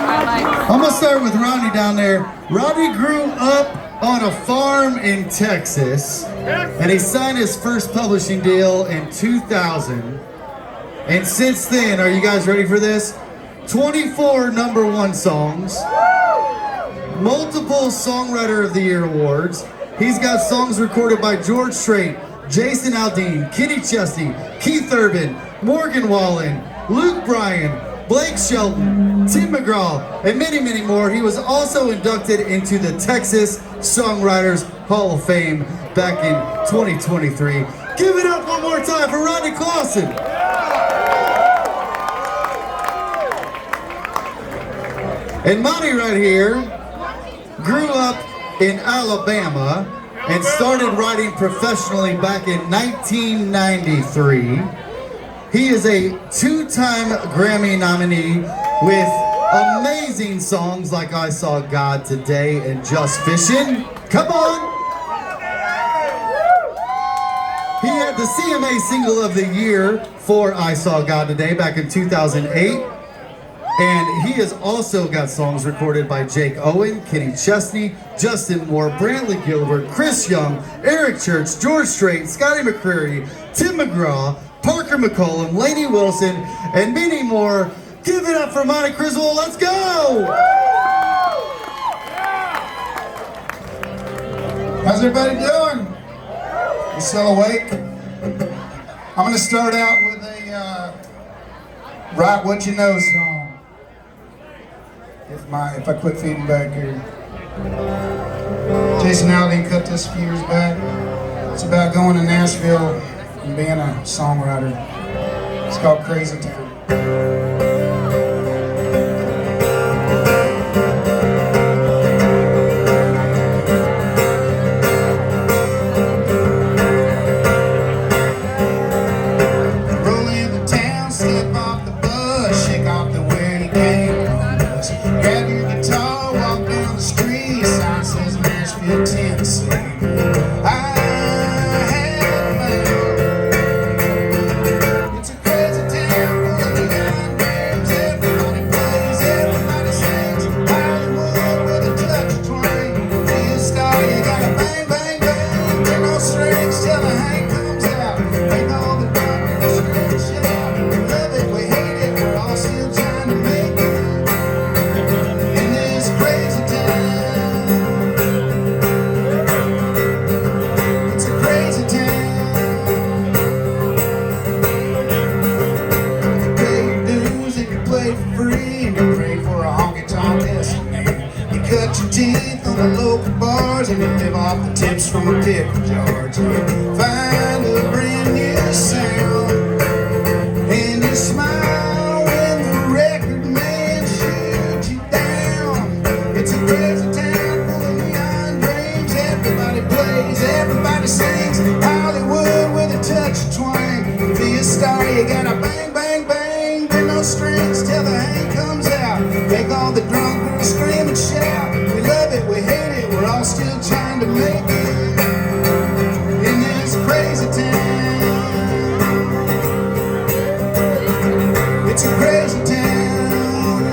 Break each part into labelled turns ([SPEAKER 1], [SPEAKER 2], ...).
[SPEAKER 1] I'm gonna start with Rodney down there. Rodney grew up on a farm in Texas, and he signed his first publishing deal in 2000. And since then, are you guys ready for this? 24 #1 songs, multiple Songwriter of the Year awards. He's got songs recorded by George Strait, Jason Aldean, Kenny Chesney, Keith Urban, Morgan Wallen, Luke Bryan, Blake Shelton, Tim McGraw, and many, many more. He was also inducted into the Texas Songwriters Hall of Fame back in 2023. Give it up one more time for Rodney Clawson. And Monty right here grew up in Alabama and started writing professionally back in 1993. He is a 2-time Grammy nominee with amazing songs like I Saw God Today and Just Fishing. Come on! He had the CMA Single of the Year for I Saw God Today back in 2008. And he has also got songs recorded by Jake Owen, Kenny Chesney, Justin Moore, Brantley Gilbert, Chris Young, Eric Church, George Strait, Scotty McCreary, Tim McGraw, Parker McCollum, Lainey Wilson, and many more. Give it up for Monty Criswell. Let's go!
[SPEAKER 2] How's everybody doing? You still awake? I'm going to start out with a Write What You Know song. If I quit feeding back here. Jason Aldean cut this a few years back. It's about going to Nashville and being a songwriter. It's called Crazy Town. And you live off the tips from a pickle jar till you find a brand new sound. And you smile when the record man shoots you down. It's a crazy town full of neon dreams. Everybody plays, everybody sings. Hollywood with a touch of twang. To be a star you gotta bang, bang, bang. With no strings till the hang comes out. Make all the drunk girls scream and shout. We love it, we hate it, we're all still trying to make it in this crazy town. It's a crazy town.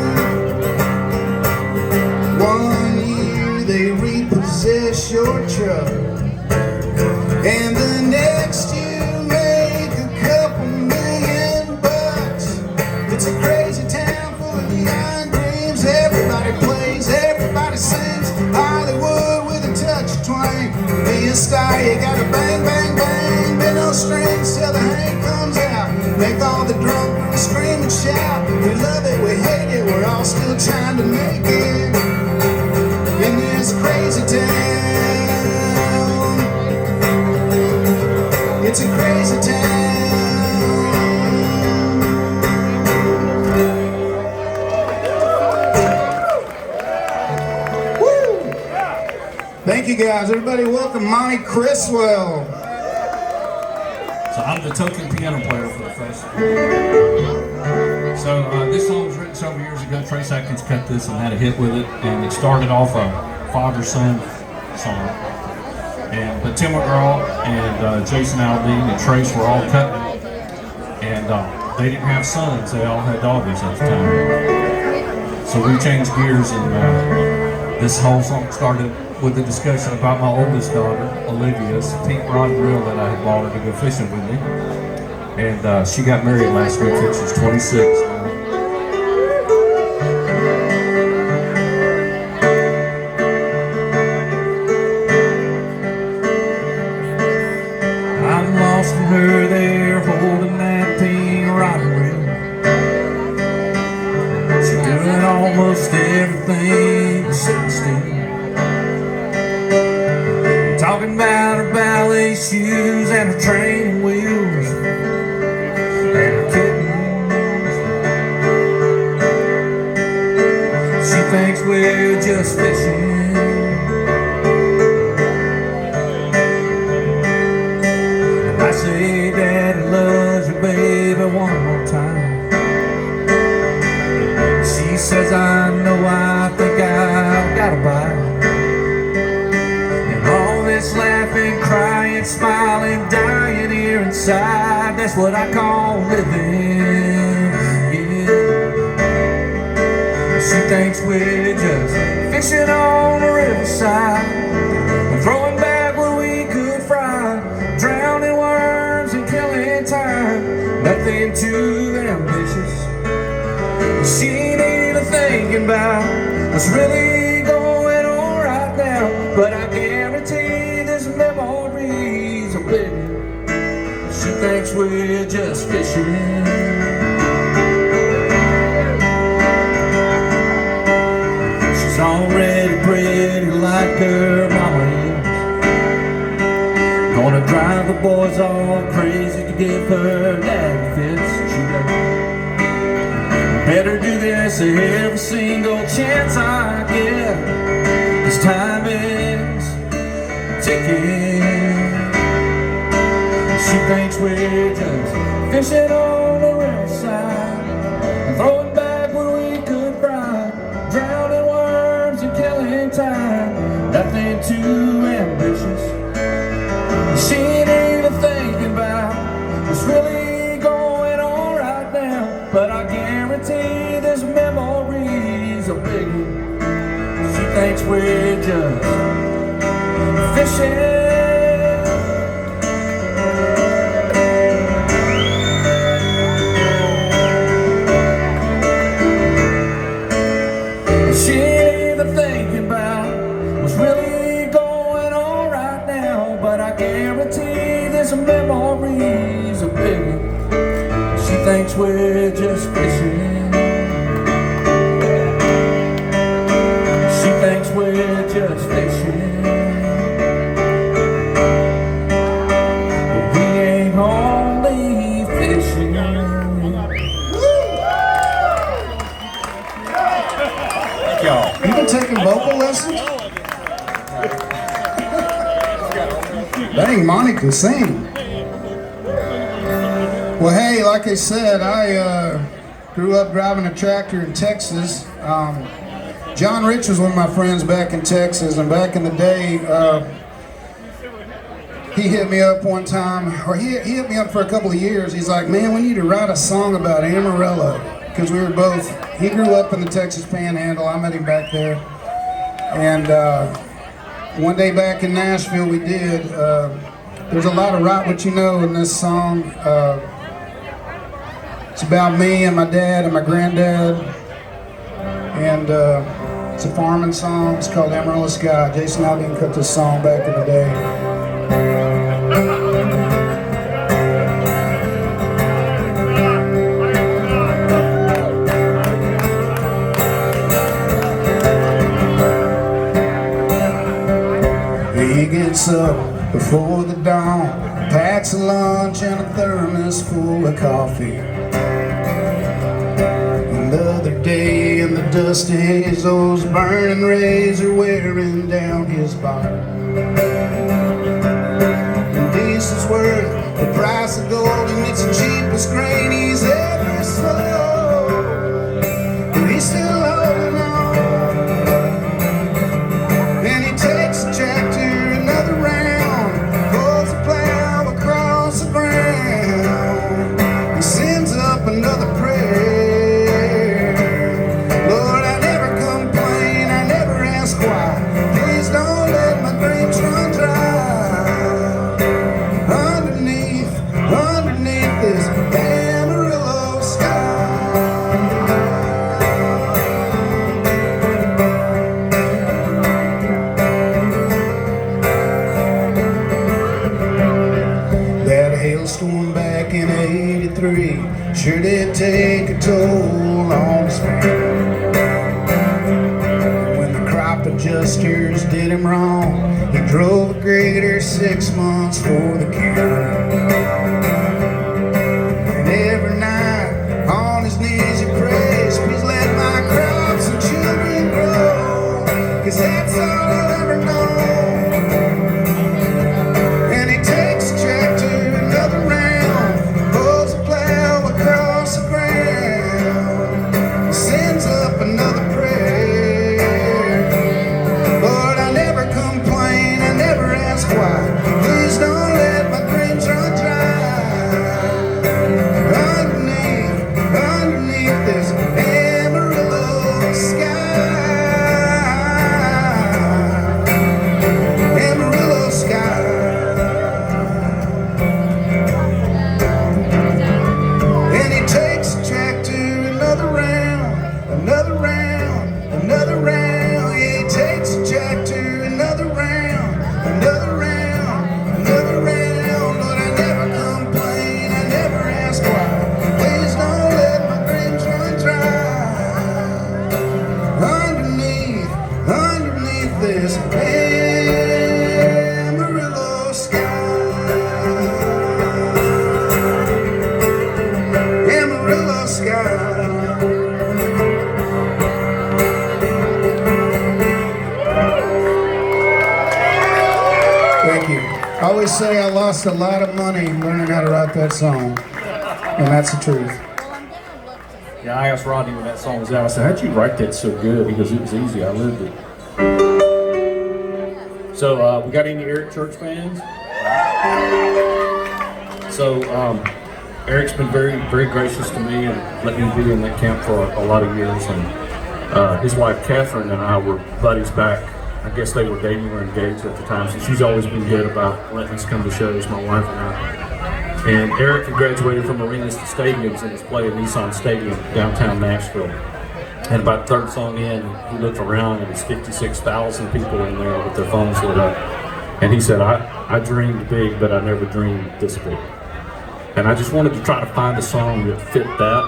[SPEAKER 2] One year they repossess your truck, and the next you make a couple $1,000,000. It's a crazy town full of neon dreams. Everybody plays, everybody sings. Hollywood with a touch of twang. Be a star, you gotta bang, bang, bang. Bend no strings till the hang comes out. Make all the drunk girls scream and shout. We love it, we hate it, we're all still trying to make it in this crazy town. It's a crazy town. Thank you guys. Everybody welcome Monty Criswell.
[SPEAKER 3] So I'm the token piano player for the festival. So this song was written several years ago. Trace Atkins cut this and had a hit with it, and it started off a father-son song. But Tim McGraw and Jason Aldean and Trace were all cutting it, and they didn't have sons. They all had daughters at the time. So we changed gears, and this whole song started with a discussion about my oldest daughter, Olivia's pink rod and reel that I had bought her to go fishing with me. And she got married last week, and she's 26 now. I'm lost in her there, holding that pink rod and reel. She's doing almost everything but sitting still. Talking about her ballet shoes and her training wheels and her kittens. She thinks we're just fishing. And I say, Daddy loves you, baby, one more time. She says, I know, I think I've got a bite. Laughing, crying, smiling, dying here inside. That's what I call living, yeah. She thinks we're just fishing on the riverside, throwing back what we could fry, drowning worms and killing time. Nothing too ambitious. She ain't even thinking about what's really going on right now. But I guarantee memories are big. She thinks we're just fishing. She's already pretty like her mama is. Gonna drive the boys all crazy to give her daddy fits. She does. Better do this every single chance I get. This time is ticking. She thinks we're just fishing on the riverside, throwing back what we could fry, drowning worms and killing time. Nothing too ambitious. She ain't even thinking about what's really going on right now. But I guarantee this memories are bigger. She thinks we're just fishing. She ain't even thinking about what's really going on right now. But I guarantee there's memories are bigger. She thinks we're just fishing. She thinks we're just fishing.
[SPEAKER 2] You been taking vocal lessons? Dang, Monty can sing. Well, hey, like I said, I grew up driving a tractor in Texas. John Rich was one of my friends back in Texas, and back in the day, he hit me up one time, or he hit me up for a couple of years. He's like, man, we need to write a song about Amarillo, because we were both, he grew up in the Texas Panhandle, I met him back there, and one day back in Nashville we did, there's a lot of Write What You Know in this song. It's about me and my dad and my granddad, and it's a farming song. It's called Amarillo Sky. Jason Aldean cut this song back in the day. He gets up before the dawn, packs a lunch and a thermos full of coffee. Another day in the dust haze, those burning rays are wearing down his body. And this is worth the price of gold, and it's the cheapest grain he's ever sold. And he's still holding on. And he takes the tractor another round, pulls the plow across the ground, and sends up another prayer. Lord, I adjusters did him wrong. He drove a grader 6 months for the cure. And every night on his knees he prays, please let my crops and children grow, 'cause that's all I'll ever know. And he takes a tractor another round, pulls a plow across the ground, sends up another prayer. Lord, I never complain, I never ask why. Please don't let my dreams run dry. Underneath this Amarillo sky, Amarillo sky. And he takes a tractor another round, another round, another round. He takes a tractor another round, another round, another round. Lord, I never complain, I never ask why. Please don't let my dreams run dry. Underneath this Amarillo sky, Amarillo sky. Thank you. I always say I lost a lot of money learning how to write that song, and that's the truth.
[SPEAKER 3] Yeah, I asked Rodney when that song was out, I said, how'd you write that so good? He goes, it was easy, I lived it. So, we got any Eric Church fans? So, Eric's been very, very gracious to me and let me be in that camp for a lot of years. And his wife, Catherine, and I were buddies back. I guess they were dating or engaged at the time, so she's always been good about letting us come to shows, my wife and I. And Eric had graduated from arenas to stadiums and was playing Nissan Stadium downtown Nashville. And about the third song in, he looked around and there's 56,000 people in there with their phones lit up. And he said, I dreamed big, but I never dreamed this big. And I just wanted to try to find a song that fit that.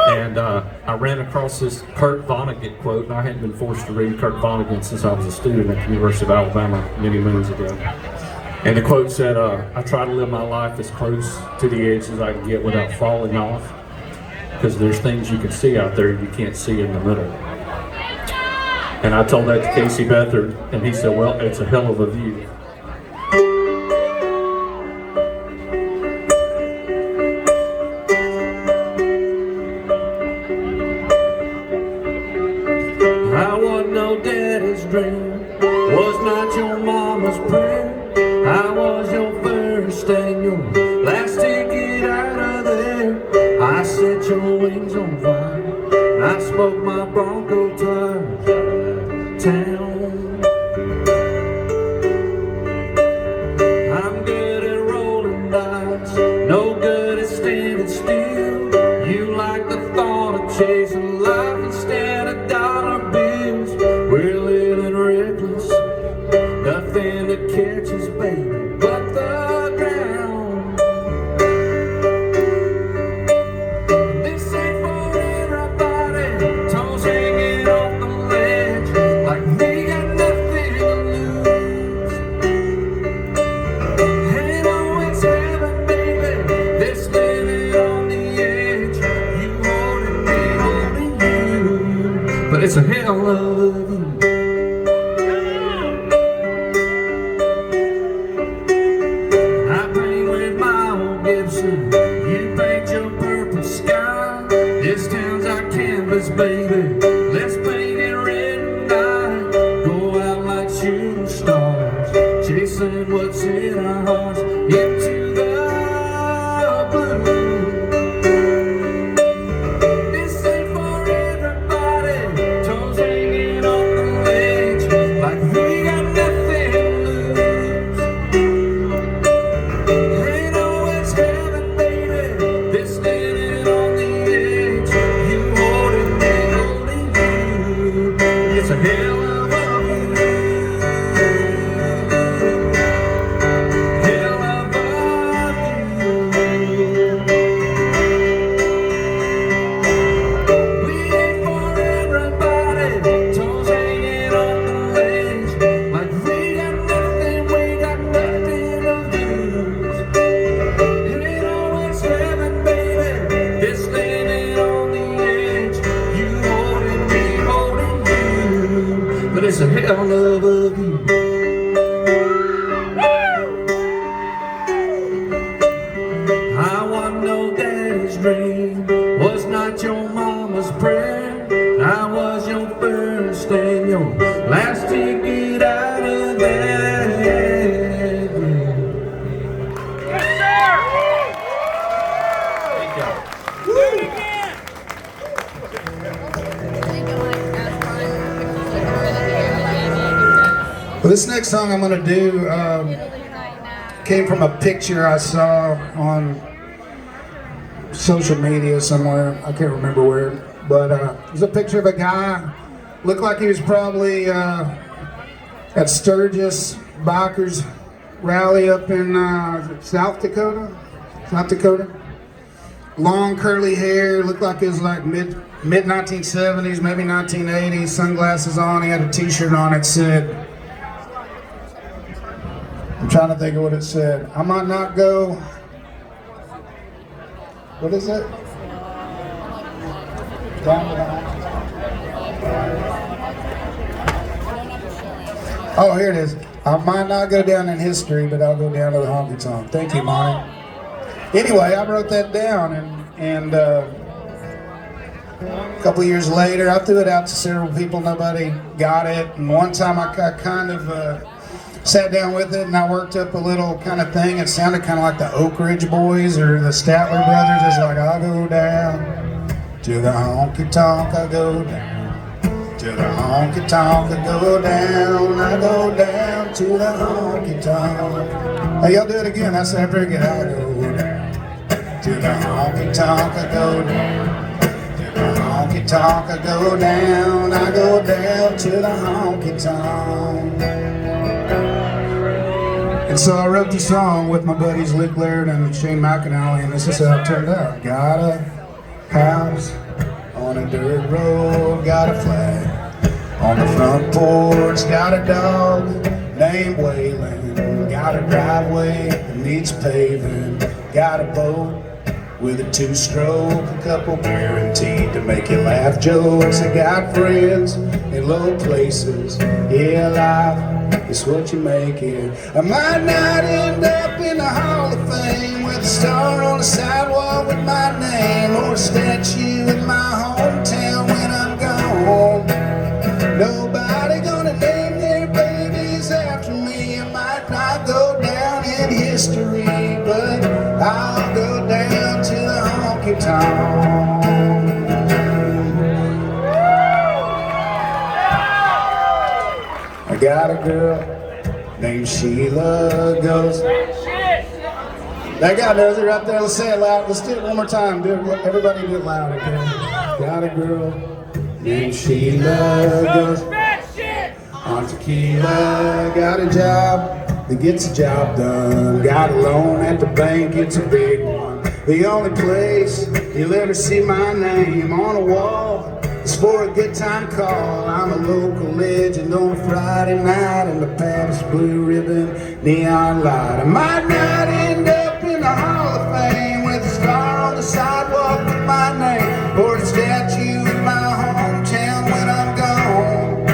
[SPEAKER 3] And I ran across this Kurt Vonnegut quote, and I hadn't been forced to read Kurt Vonnegut since I was a student at the University of Alabama many moons ago. And the quote said, I try to live my life as close to the edge as I can get without falling off, because there's things you can see out there you can't see in the middle. And I told that to Casey Beathard, and he said, well, it's a hell of a view. I wasn't no daddy's dream, was not your mama's prayer. I was your first and your last ticket out of there. I set your wings on fire, and I smoked my Bronco tires out of town. I'm good at rolling dice, no good at standing still. You like the thought of chasing life instead of dollar bills. We're living reckless, nothing that catches baby but the ground. This ain't for everybody, toes hanging off the ledge, like we got nothing to lose. Ain't always heaven, baby, this living on the edge. You holding me, holding you, but it's a hell of a view. You paint your purple sky. This town's our canvas, baby. Let's paint it red and night. Go out like shooting stars, chasing what's in our hearts into the blue. This ain't for everybody, toes hanging off the ledge, like we got nothing to lose. Ain't always heaven, baby, this living on the edge. You holding me, holding you, it's a hell of a view. Hell of a view. We ain't for everybody, toes hanging off the ledge. but it's a hell of a view. I want no daddy's dream, was not your mama's prayer. I was your first and your last ticket out of there. Yes, sir! Thank y'all.
[SPEAKER 2] Well, this next song I'm going to do came from a picture I saw on social media somewhere. I can't remember where, but it was a picture of a guy. Looked like he was probably at Sturgis Bikers Rally up in South Dakota. Long curly hair. Looked like it was like mid 1970s, maybe 1980s. Sunglasses on. He had a T-shirt on. It said, I'm trying to think of what it said. I might not go. What is it? Down to the Oh, here it is. I might not go down in history, but I'll go down to the honky tonk. Thank you, Monty. Anyway, I wrote that down, and a couple years later, I threw it out to several people. Nobody got it. And one time I kind of sat down with it, and I worked up a little kind of thing. It sounded kind of like the Oak Ridge Boys or the Statler Brothers. It's like, I'll go down to the honky tonk, I go down. To the honky tonk, I go down. I go down to the honky tonk. Hey, y'all do it again. That's after I get out. I go down to the honky tonk, I go down. To the honky tonk, I go down. I go down to the honky tonk. And so I wrote the song with my buddies Lick Laird and Shane McAnally, and this is how it turned out. Got a house on a dirt road, got a flag on the front porch, got a dog named Wallen, got a driveway that needs paving, got a boat with a two-stroke, a couple guaranteed to make you laugh jokes. I got friends in low places, yeah, life is what you make it. I might not end up in the Hall of Fame with a star on the sidewalk with my name, or a statue in my hometown when I'm gone. Nobody gonna name their babies after me. I might not go down in history, but I'll go down to the honky tonk. I got a girl named Sheila, goes. That guy knows it right there. Let's say it loud. Let's do it one more time. Do it. Everybody do it loud, okay? Got a girl named Sheila, goes on tequila. Got a job that gets the job done. Got a loan at the bank, it's a big one. The only place you'll ever see my name on a wall is for a good time call. I'm a local legend on a Friday night in the Paris blue ribbon neon light. I might not end up in the Hall of Fame with a star on the sidewalk with my name, or a statue in my hometown when I'm gone.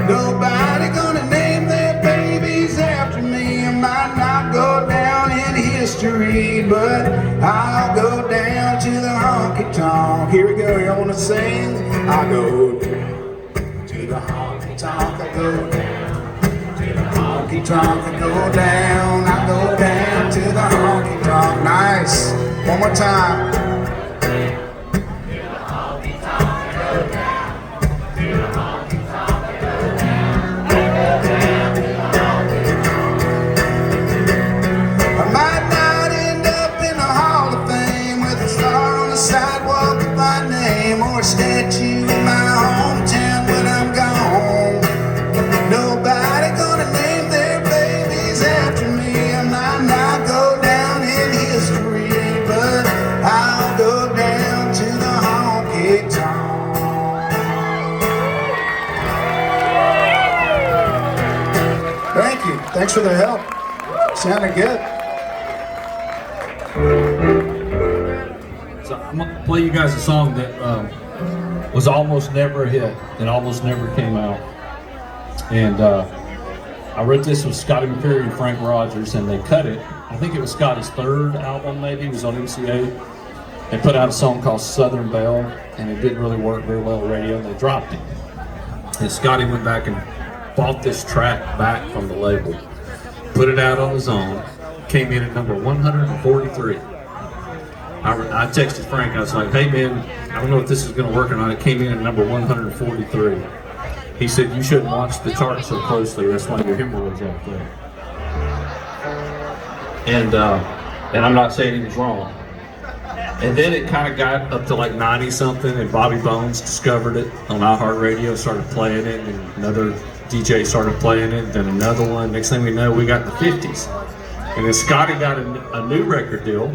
[SPEAKER 2] Nobody gonna name their babies after me. I might not go down in history, but I'll go down to the honky tonk. Here we go, y'all wanna sing? I go down to the honky tonk, I go down to the honky tonk, I go down, I go down to the honky tonk. Nice. One more time. Or a statue in my hometown when I'm gone. Nobody gonna name their babies after me. I might not go down in history, but I'll go down to the honky tonk. Thank you. Thanks for the help. Sounded good.
[SPEAKER 3] I'm gonna play you guys a song that was almost never a hit and almost never came out. And I wrote this with Scotty McCreery and Frank Rogers, and they cut it. I think it was Scotty's third album, maybe. It was on MCA. They put out a song called Southern Belle, and it didn't really work very well on radio, and they dropped it. And Scotty went back and bought this track back from the label, put it out on his own, came in at number 143. I texted Frank, I was like, hey man, I don't know if this is gonna work or not. It came in at number 143. He said, you shouldn't watch the chart so closely, that's why your hemorrhoids up there. And I'm not saying he was wrong. And then it kind of got up to like 90 something, and Bobby Bones discovered it on iHeartRadio, started playing it, and another DJ started playing it, then another one. Next thing we know, we got the 50s. And then Scotty got a new record deal,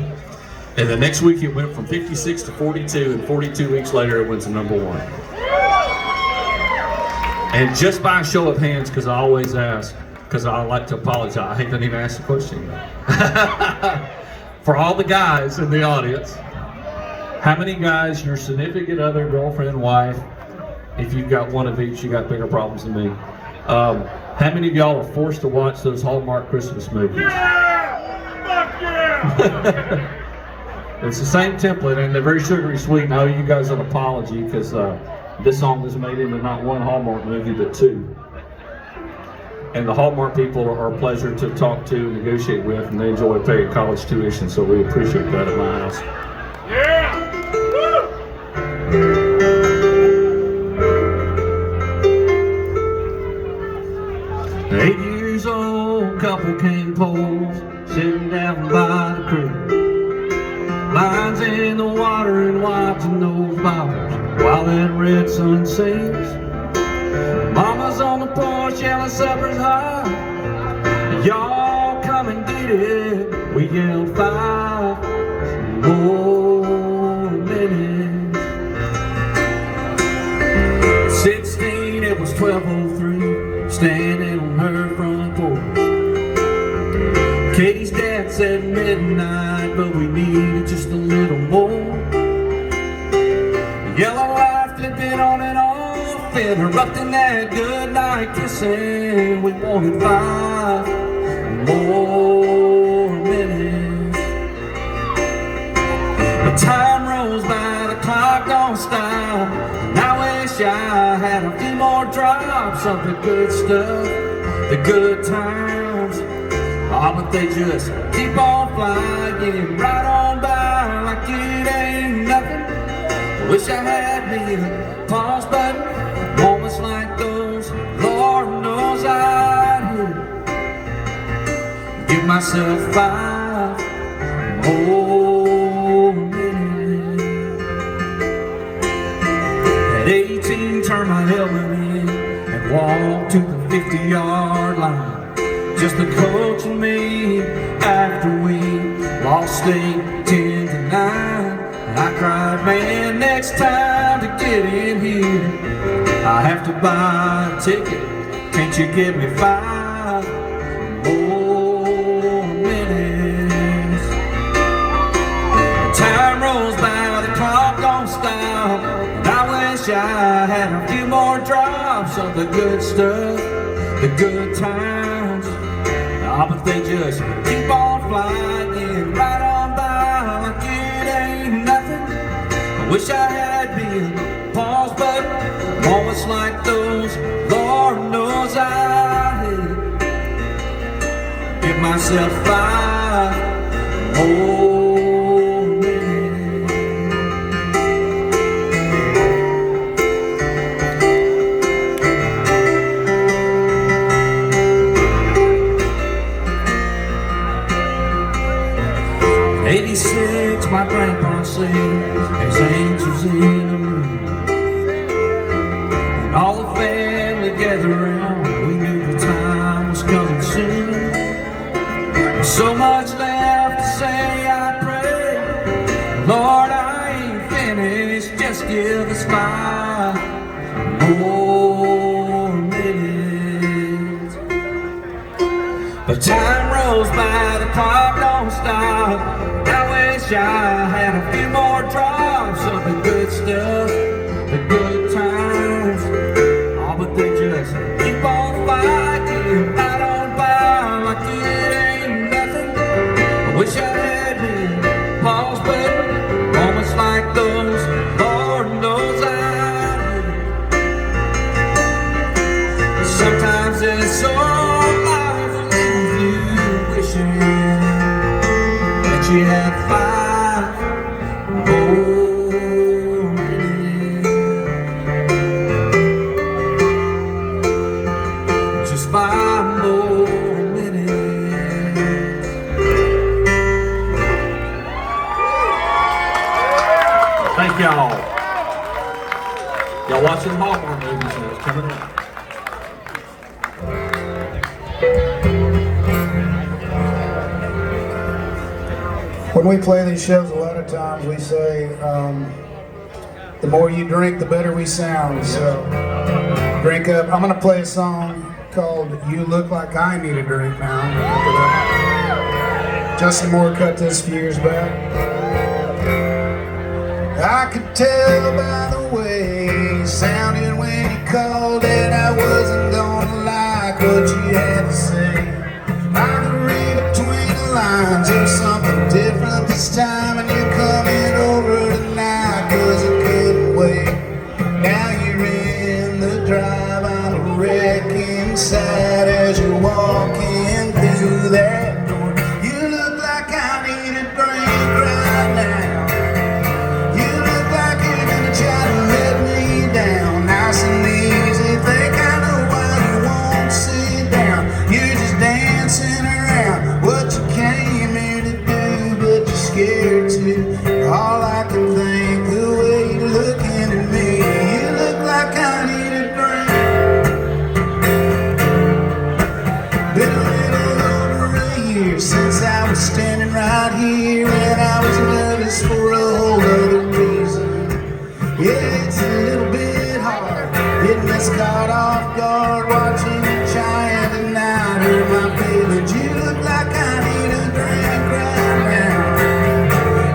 [SPEAKER 3] and the next week it went from 56 to 42, and 42 weeks later it went to number 1. And just by a show of hands, because I always ask, because I like to apologize, I hate to even ask the question. For all the guys in the audience, how many guys, your significant other, girlfriend, wife, if you've got one of each, you got bigger problems than me. How many of y'all are forced to watch those Hallmark Christmas movies?
[SPEAKER 4] Yeah! Fuck yeah!
[SPEAKER 3] It's the same template, and they're very sugary sweet. And I owe you guys an apology, because this song was made into not one Hallmark movie, but 2. And the Hallmark people are a pleasure to talk to and negotiate with, and they enjoy paying college tuition, so we appreciate that at my house.
[SPEAKER 4] Yeah! Woo!
[SPEAKER 3] 8 years old, couple cane poles, sitting down by the creek. Lines in the water and watching those bottles while that red sun sinks. Mama's on the porch yelling supper's hot. Y'all come and get it. We yelled 5 more minutes. 16, it was 12:03, standing on her front porch. Katie's dad said midnight, but we needed just a little more. Yellow light flipping on and off, interrupting that good night kissing. We wanted 5 more minutes. The time rolls by, the clock don't stop, and I wish I had a few more drops of the good stuff, the good times. Oh, but they just keep on flying right on by like it ain't nothing. I wish I had me a pause button. Moments like those, Lord knows I'd give myself 5 more minutes. At 18, turned my helmet in and walked to the 50-yard line. Just the coach and me after we lost 10-9. And I cried, man, next time to get in here, I have to buy a ticket. Can't you give me 5 more minutes? Time rolls by, the clock don't stop, and I wish I had a few more drops of the good stuff, the good times. Oh, but they just keep on flying right on by like it ain't nothing. I wish I had me a pause button. Moments like those, Lord knows I'd give myself 5 more minutes. '86, my grandpa said, there's angels in the room. And all the family gathered around, we knew the time was coming soon. So much left to say, I pray, Lord, I ain't finished, just give us 5 more minutes. But time rolls by, the clock don't stop. I wish I had a few more drops of the good stuff, the good times. Oh, but they just keep on
[SPEAKER 5] Sometimes it's so life leaves you wishing that you had 5 more minutes. Just 5 more minutes. Thank y'all. Y'all watching Hallmark movies now. It's coming up.
[SPEAKER 2] When we play these shows, a lot of times we say, the more you drink, the better we sound. So, drink up. I'm gonna play a song called "You Look Like I Need a Drink" now. Justin Moore cut this a few years back. I could tell by the way you sounded when you called that I wasn't gonna like what you had to say. I could read between the lines, there's something different this time, and you're coming over tonight, cause I couldn't wait. Now you're in the drive, I'm a wreck inside as you're walking through that door. You look like I need a drink right now. You look like you're gonna try to let me down, nice and easy. Think I know why you won't sit down. You're just dancing around what you came here to do, but you're scared to. All I can think, the way you're looking at me, you look like I need a drink. Been a little over a year since I was standing right here, and I was nervous for a whole other reason. Yeah, it's a little bit hard getting us caught off guard, watching you trying to not hurt my feelings. You look like I need a drink right now.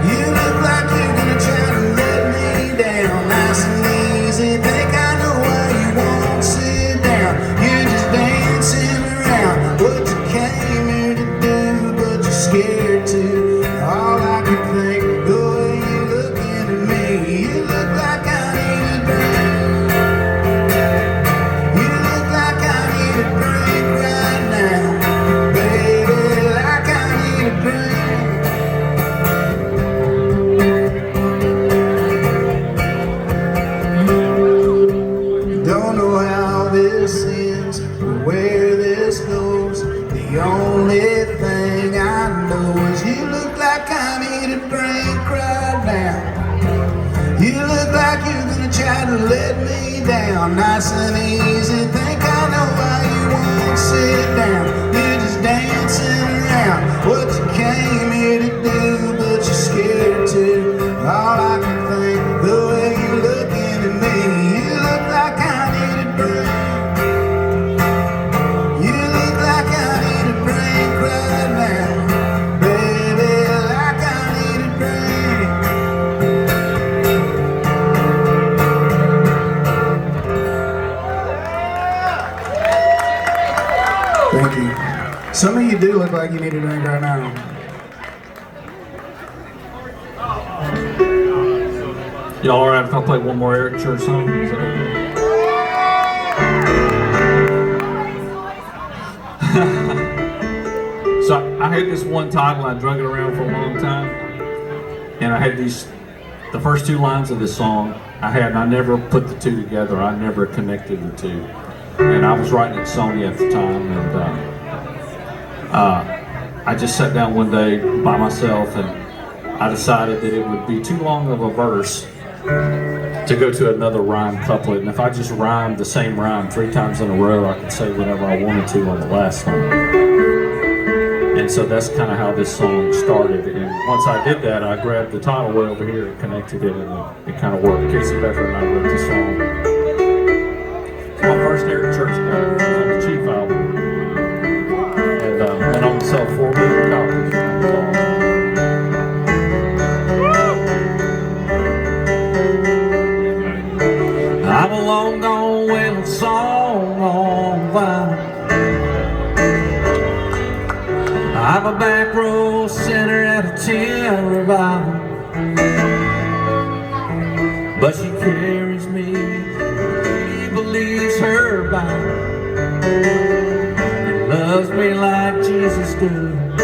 [SPEAKER 2] You look like you're gonna try to let me down, nice and easy. Think I know why you won't sit down. You're just dancing around what you came here to do, but you're scared to. All I can think, the way you're looking at me, you look like I need a drink. You look like I need a drink right now, baby, like I need a drink. Don't know how this ends or where this goes. The only thing I know is you look like I need a drink right now. You look like you're gonna try to let me down, nice and easy. Think I know why you won't sit down. You're just dancing around what you came here to do, but you're scared to. All I can think, the way you're looking at me, you look like I need a drink. You look like I need a drink right now, baby, like I need a drink. Thank you. Some of you do look like you need a drink right now.
[SPEAKER 5] Y'all alright if I play one more Eric Church song? Is that okay? So I had this one title, I drug it around for a long time, and I had the first 2 lines of this song I never put the 2 together, I never connected the 2. And I was writing at Sony at the time, and I just sat down one day by myself and I decided that it would be too long of a verse to go to another rhyme couplet, and if I just rhymed the same rhyme 3 times in a row, I could say whatever I wanted to on the last one. And so that's kind of how this song started. And once I did that, I grabbed the title way over here and connected it, and it kind of worked. Casey Becker and I wrote this song. It's my first Eric Church cover on the Chief album, and went on to sell 4 million copies. I'm a long gone well song on vinyl. I'm a back row sinner at a 10 revival, but she carries me, she believes her Bible. loves me like Jesus does.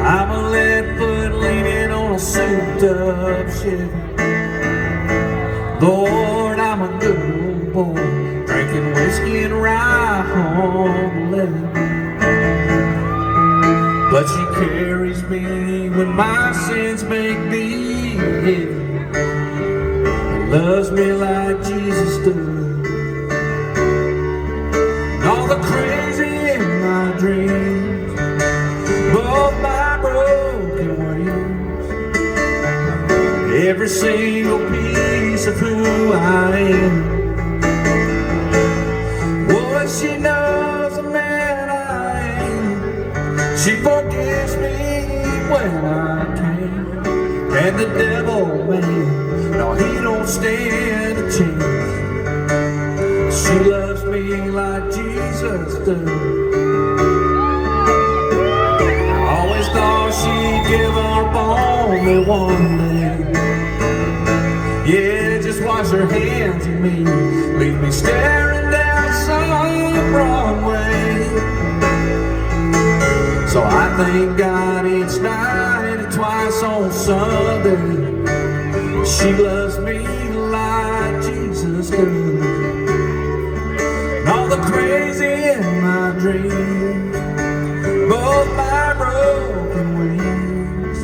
[SPEAKER 5] I'm a lead-foot leaning on a souped-up Chevy. Lord, I'm a good old boy, drinking whiskey and rye on the levee. But she carries me when my sins make me heavy. Loves me like Jesus does. And all the crazy in my dreams, both my broken wings, every single piece of who I am. Oh, she knows the man I am. She forgives me when I can. And the devil, man, no, he don't stand a chance. She loves me like Jesus does. I always thought she'd give up on me one day. Yeah, just wash her hands of me, leave me staring down some wrong way. So I thank God each night and twice on Sunday. She loves me like Jesus does. And all the crazy in my dreams, both my broken wings,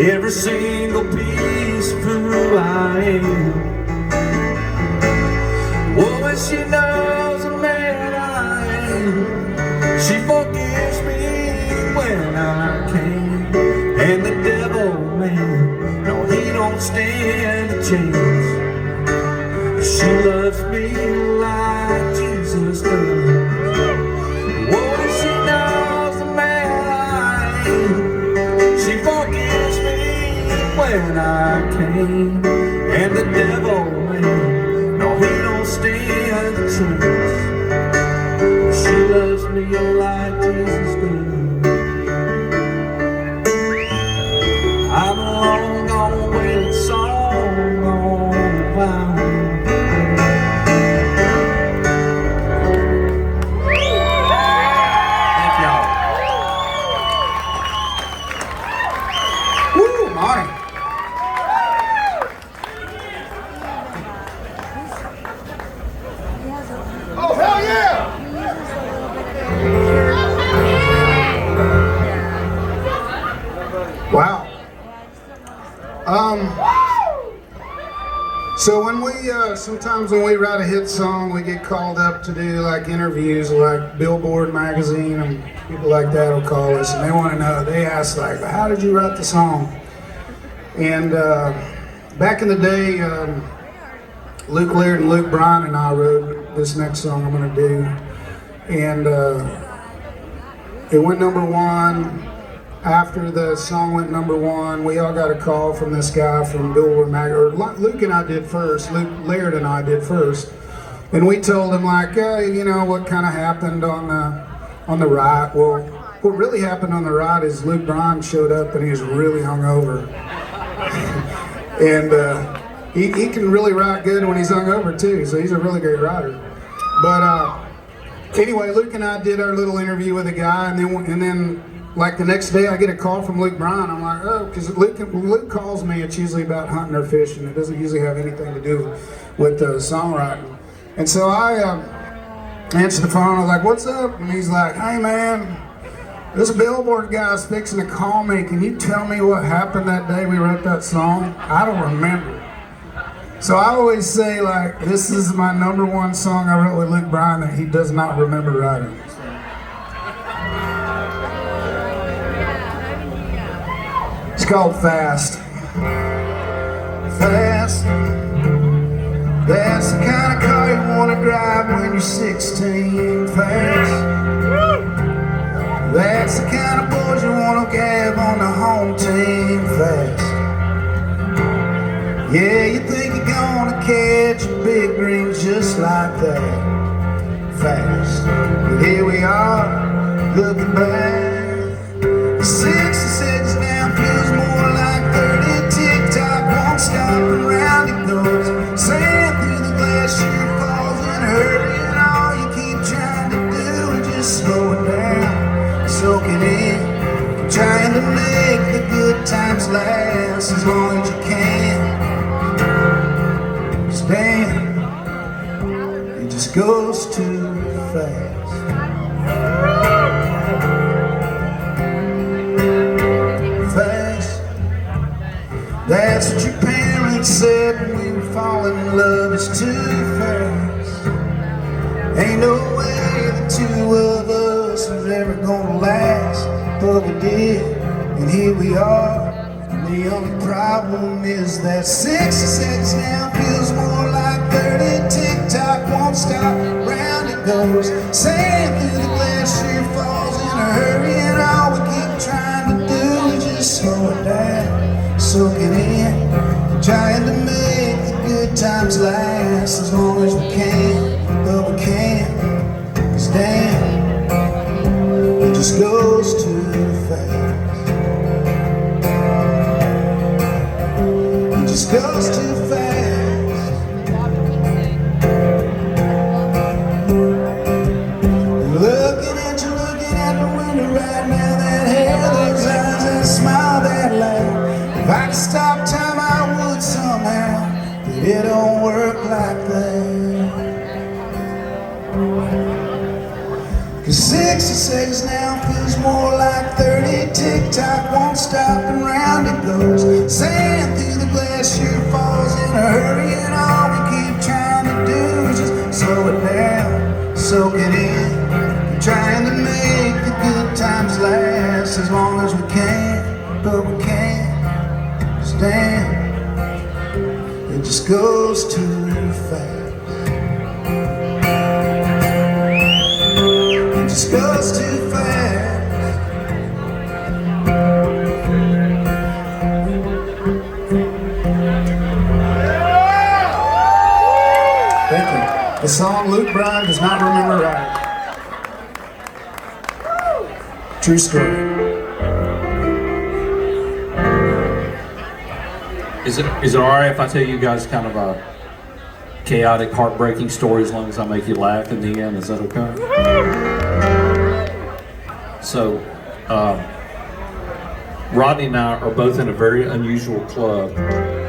[SPEAKER 5] every single piece of who I am. Oh, and she knows the man I am. She forgives me when I can. And the devil, man, no, he don't stand a chance. She loves me like Jesus does. Oh, and she knows the man I am. She forgives me when I can. And the devil, man, no, he don't stand a chance. She loves me like Jesus does. I'm a long gone waiting song on Wallen. Thank y'all.
[SPEAKER 2] Woo, Monty. Oh, hell yeah! Wow. So when we, sometimes when we write a hit song, we get called up to do like interviews, like Billboard magazine and people like that will call us and they want to know, they ask like, how did you write the song? And back in the day, Luke Laird and Luke Bryan and I wrote this next song I'm gonna do. And it went #1. After the song went #1, we all got a call from this guy from Billboard magazine. Luke and I did first. Luke Laird and I did first, and we told him like, you know, what kind of happened on the ride. Well, what really happened on the ride is Luke Bryan showed up and he was really hungover, and he can really write good when he's hungover too. So he's a really great writer. But anyway, Luke and I did our little interview with the guy, and then. Like the next day I get a call from Luke Bryan. I'm like, oh, because Luke calls me, it's usually about hunting or fishing. It doesn't usually have anything to do with songwriting. And so I answered the phone, I was like, what's up? And he's like, hey man, this Billboard guy's fixing to call me. Can you tell me what happened that day we wrote that song? I don't remember. So I always say like, this is my #1 song I wrote with Luke Bryan that he does not remember writing. It's called Fast. Fast. That's the kind of car you want to drive when you're 16. Fast. That's the kind of boys you want to have on the home team. Fast. Yeah, you think you're gonna catch a big green just like that. Fast. But here we are, looking back. 66 now feels more like 30. Tick-tock won't stop and round it goes. Sand through the glass, she falls in a hurry, and all soak it in. Trying to make the good times last as long as you can. Stand, it just goes too fast. Fast, that's what your parents said when we were falling in love. It's too fast. Ain't no way the two of us was ever gonna last, but we did, and here we are. And the only problem is that 60 seconds now feels more like 30. Tick-tock won't stop, round it goes. Sand through the glass, sheer falls in a hurry, and all we keep trying to do is just slow it down, soak it in. Trying to make the good times last as long as we can, but we can't. 'Cause damn, it just goes too fast. It just goes too fast. Looking at you, looking at the window right now. That hair, those eyes, that smile, that laugh. If I could stop time, I would somehow, but it don't work like that. 'Cause 60 seconds now feels more like 30. Tick-tock won't stop, and round it goes. Sand through the glass, sheer falls in a hurry, and all we keep trying to do is just slow it down, soak it in. We're trying to make the good times last as long as we can, but we can't. 'Cause damn, it just goes too fast. It just goes too fast. Thank you. The song Luke Bryan does not remember right. True story.
[SPEAKER 5] Is it alright if I tell you guys kind of a chaotic, heartbreaking story as long as I make you laugh in the end? Is that okay? So, Rodney and I are both in a very unusual club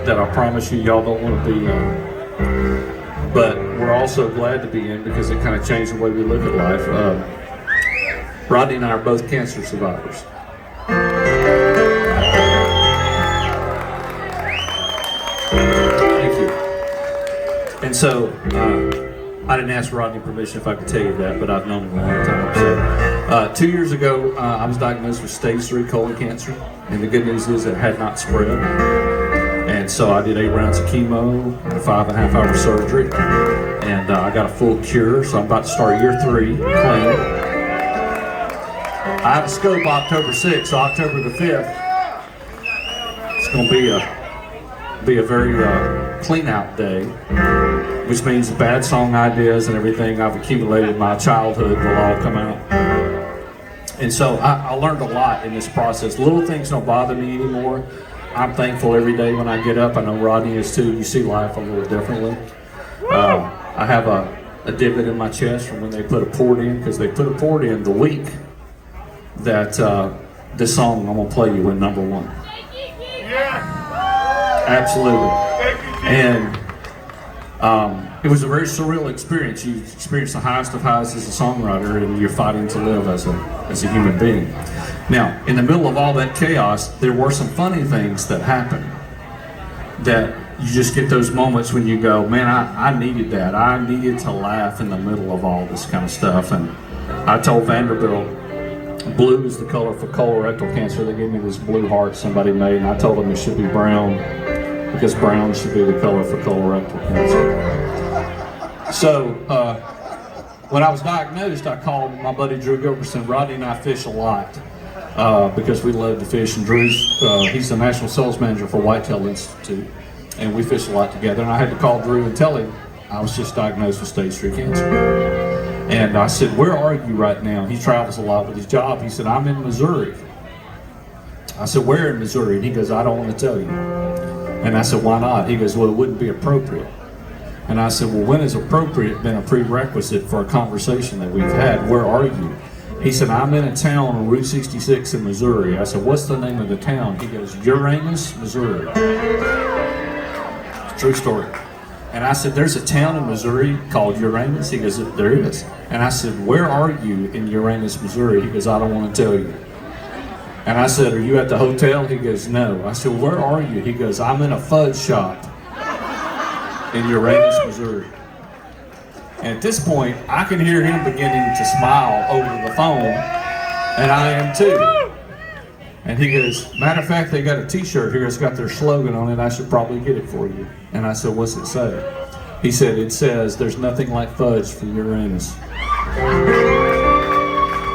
[SPEAKER 5] that I promise you y'all don't want to be in. But we're also glad to be in because it kind of changed the way we look at life. Rodney and I are both cancer survivors. Thank you. And so, I didn't ask Rodney permission if I could tell you that, but I've known him a long time. So, 2 years ago, I was diagnosed with stage 3 colon cancer, and the good news is it had not spread. And so I did 8 rounds of chemo, a 5.5-hour surgery, and I got a full cure. So I'm about to start year 3 clean. I have a scope October 6th, so October the 5th. It's going to be a very clean out day, which means the bad song ideas and everything I've accumulated in my childhood will all come out. And so I learned a lot in this process. Little things don't bother me anymore. I'm thankful every day when I get up. I know Rodney is too. You see life a little differently. I have a divot in my chest from when they put a port in, because they put a port in the week that this song I'm going to play you went #1. Absolutely. And it was a very surreal experience. You experience the highest of highs as a songwriter, and you're fighting to live as a human being. Now, in the middle of all that chaos, there were some funny things that happened. That you just get those moments when you go, man, I needed that. I needed to laugh in the middle of all this kind of stuff. And I told Vanderbilt, blue is the color for colorectal cancer. They gave me this blue heart somebody made, and I told them it should be brown, because brown should be the color for colorectal cancer. So, when I was diagnosed, I called my buddy Drew Gilbertson. Rodney and I fish a lot because we love to fish. And he's the national sales manager for Whitetail Institute, and we fish a lot together. And I had to call Drew and tell him I was just diagnosed with stage 3 cancer. And I said, where are you right now? He travels a lot with his job. He said, I'm in Missouri. I said, where in Missouri? And he goes, I don't want to tell you. And I said, why not? He goes, well, it wouldn't be appropriate. And I said, well, when has appropriate been a prerequisite for a conversation that we've had? Where are you? He said, I'm in a town on Route 66 in Missouri. I said, what's the name of the town? He goes, Uranus, Missouri. True story. And I said, there's a town in Missouri called Uranus? He goes, there is. And I said, where are you in Uranus, Missouri? He goes, I don't want to tell you. And I said, are you at the hotel? He goes, no. I said, where are you? He goes, I'm in a fudge shop in Uranus, Missouri. And at this point, I can hear him beginning to smile over the phone, and I am too. And he goes, matter of fact, they got a t-shirt here that's got their slogan on it. I should probably get it for you. And I said, what's it say? He said, it says, there's nothing like fudge from Uranus.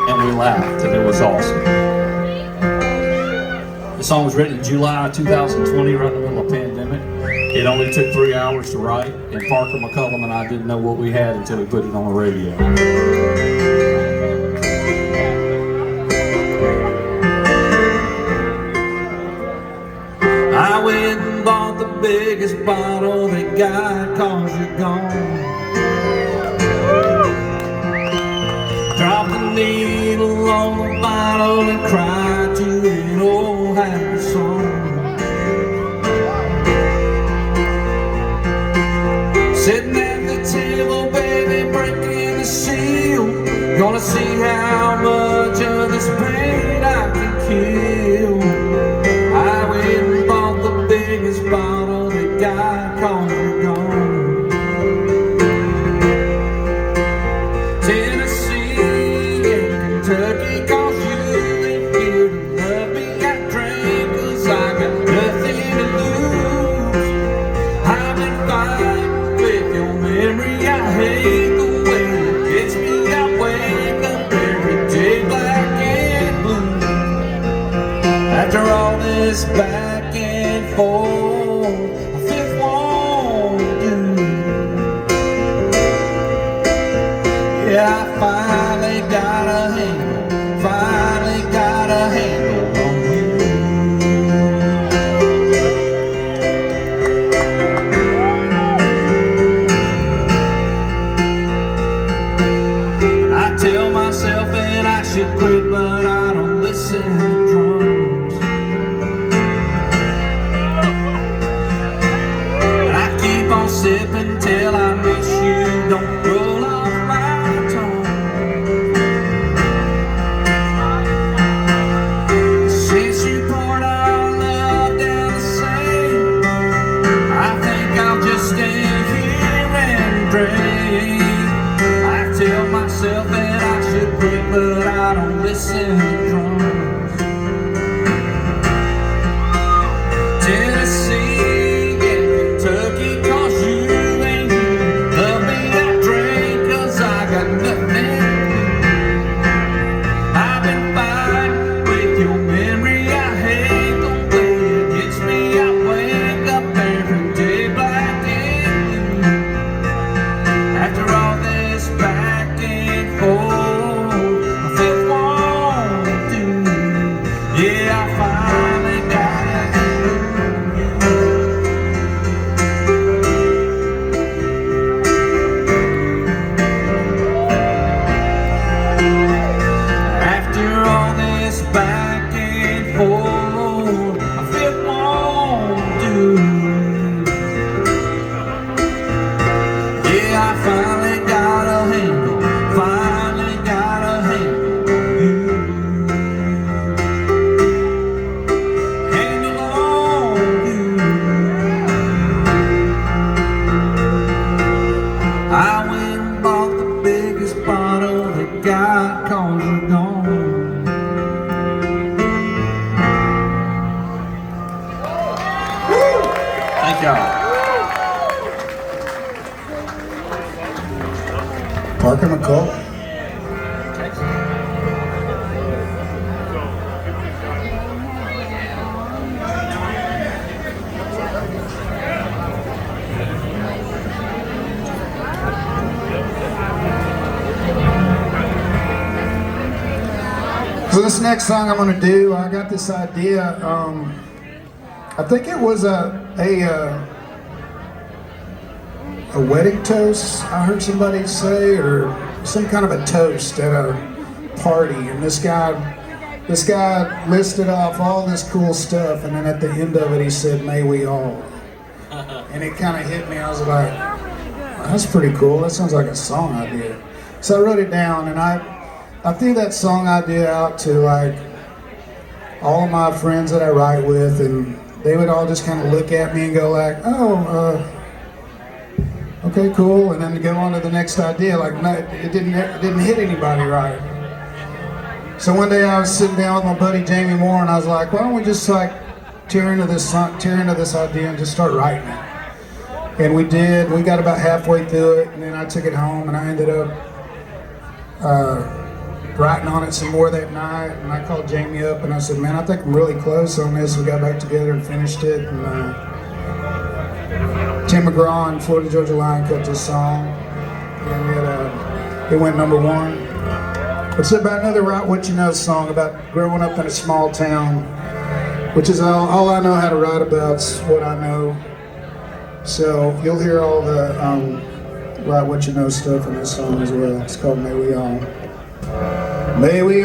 [SPEAKER 5] And we laughed, and it was awesome. The song was written in July 2020, right in the middle of the pandemic. It only took 3 hours to write, and Parker McCullum and I didn't know what we had until we put it on the radio. I went and bought the biggest bottle that got, 'cause you're gone. Dropped the needle on the bottle and cried to an old happy song. Sitting at the table, baby, breaking the seal. Gonna see how much of this pain I can kill. I went and bought the biggest bottle that got, 'cause you're gone. Tennessee and Kentucky, 'cause you ain't here to love me. I drank 'cause I got nothing to lose. I've been fine with your memory. I hate the way it gets me. I wake up every day black and blue. After all this back and forth, a fifth won't do. Yeah, I finally got a handle on you. I tell myself that I should quit, but I don't listen to drums. And I keep on sipping till I miss you. Don't roll off my tongue. Since you poured our love down the same, I think I'll just stand here and drink. I tell myself that I should quit, but I don't listen to drums. Tennessee and Kentucky, 'cause you ain't here. Love me, I drink 'cause I got nothing. I've been fine with your memory. I hate the way it gets me. I wake up every day black and blue. After all this back and forth, a fifth won't do. Yeah, I finally got a handle on you. After all this back and forth, a fifth won't do. Yeah, I finally got a handle, finally got a handle on you. Handle on you. I went and bought the biggest bottle that got, 'cause you're gone. Thank y'all.
[SPEAKER 2] Parker McCall. So this next song I'm gonna do, I got this idea. I think it was a wedding toast. I heard somebody say, or some kind of a toast at party, and this guy listed off all this cool stuff, and then at the end of it he said, "May we all." And it kind of hit me. I was like, that's pretty cool. That sounds like a song idea. So I wrote it down, and I threw that song idea out to like all of my friends that I write with, and they would all just kind of look at me and go like, "Oh, okay, cool," and then go on to the next idea. Like, no, it didn't hit anybody right. So one day I was sitting down with my buddy Jamie Moore, and I was like, "Why don't we just like tear into this idea and just start writing it?" And we did. We got about halfway through it, and then I took it home, and I ended up writing on it some more that night. And I called Jamie up, and I said, "Man, I think I'm really close on this." We got back together and finished it. And Tim McGraw and Florida Georgia Line cut this song, and it went #1. It's about another Write What You Know song about growing up in a small town, which is all I know how to write about's what I know. So you'll hear all the Write What You Know stuff in this song as well. It's called May We All. May we